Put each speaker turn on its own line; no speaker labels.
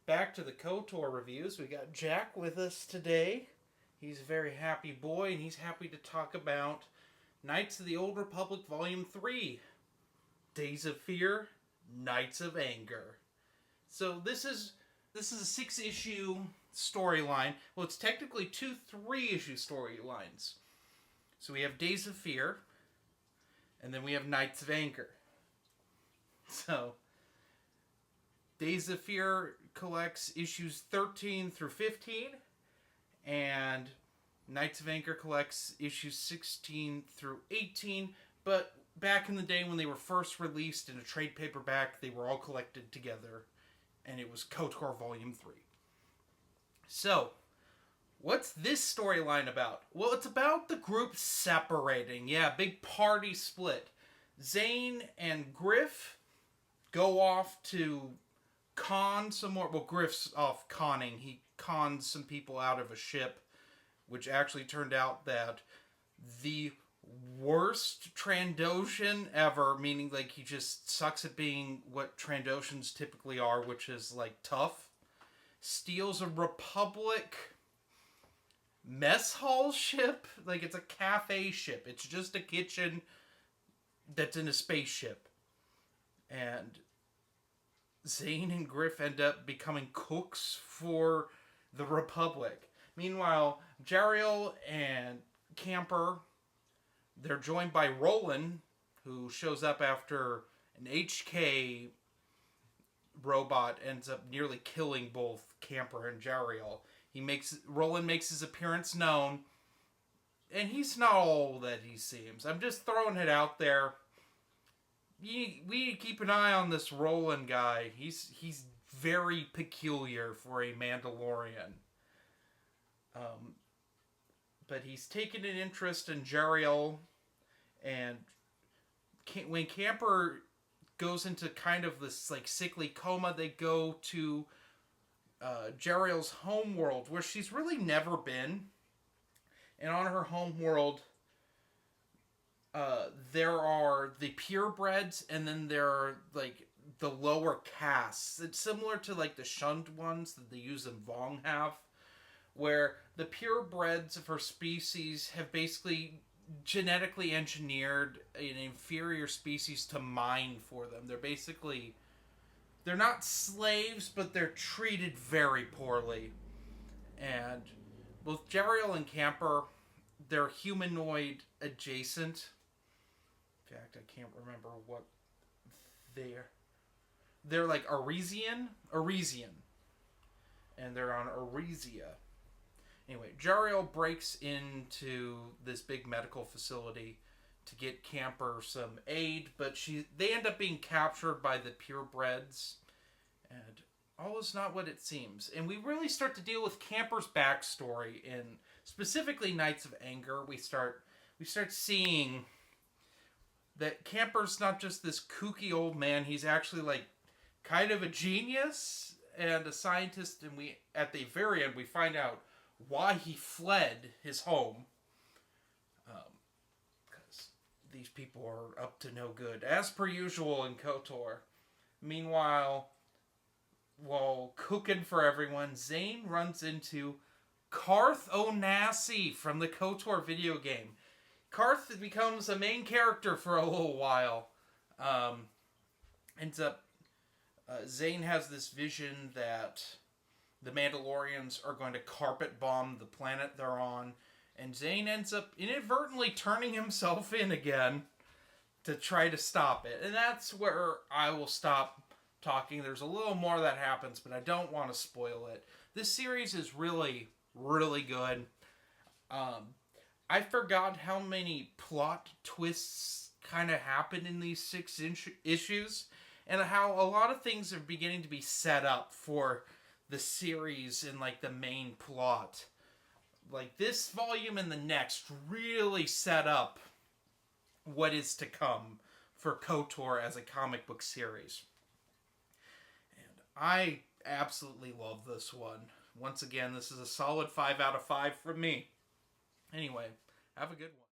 back to the KOTOR reviews. We got Jack with us today. He's a very happy boy, and he's happy to talk about Knights of the Old Republic Volume 3, Days of Fear, Knights of Anger. So this is a 6-issue storyline. Well, it's technically 2 3-issue storylines. So we have Days of Fear, and then we have Knights of Anger. So Days of Fear collects issues 13 through 15, and Knights of Anger collects issues 16 through 18, but back in the day when they were first released in a trade paperback, they were all collected together, and it was KOTOR Volume 3. So, what's this storyline about? Well, it's about the group separating. Yeah, big party split. Zane and Griff go off to con some more. Well, Griff's off conning. He cons some people out of a ship, which actually turned out that the worst Trandoshan ever, meaning like he just sucks at being what Trandoshans typically are, which is like tough, steals a Republic mess hall ship. Like, it's a cafe ship. It's just a kitchen that's in a spaceship. And Zane and Griff end up becoming cooks for the Republic. Meanwhile, Jariel and Camper, they're joined by Roland, who shows up after an HK robot ends up nearly killing both Camper and Jariel. Roland makes his appearance known, and he's not all that he seems. I'm just throwing it out there. We need to keep an eye on this Roland guy. He's very peculiar for a Mandalorian. But he's taken an interest in Jariel, and when Camper goes into kind of this like sickly coma, they go to Jariel's homeworld, where she's really never been. And on her homeworld, there are the purebreds, and then there are like the lower castes. It's similar to like the shunned ones that the Yuuzhan Vong have, where the purebreds of her species have basically genetically engineered an inferior species to mine for them. They're not slaves, but they're treated very poorly. And both Jariel and Camper, they're humanoid adjacent. In fact, I can't remember what they're like Arisian, and they're on Arisia. Anyway, Jariel breaks into this big medical facility to get Camper some aid, but they end up being captured by the purebreds, and all is not what it seems. And we really start to deal with Camper's backstory in specifically Knights of Anger. We start seeing that Camper's not just this kooky old man. He's actually like kind of a genius and a scientist, and at the very end we find out why he fled his home. Because these people are up to no good, as per usual in KOTOR. Meanwhile, while cooking for everyone, Zane runs into Carth Onasi from the KOTOR video game. Carth becomes a main character for a little while. Zane has this vision that the Mandalorians are going to carpet bomb the planet they're on, and Zane ends up inadvertently turning himself in again to try to stop it. And that's where I will stop talking. There's a little more that happens, but I don't want to spoil it. This series is really, really good. I forgot how many plot twists kind of happen in these 6 issues, and how a lot of things are beginning to be set up for the series and like the main plot. Like this volume and the next really set up what is to come for KOTOR as a comic book series. And I absolutely love this one. Once again, this is a solid 5 out of 5 from me. Anyway, have a good one.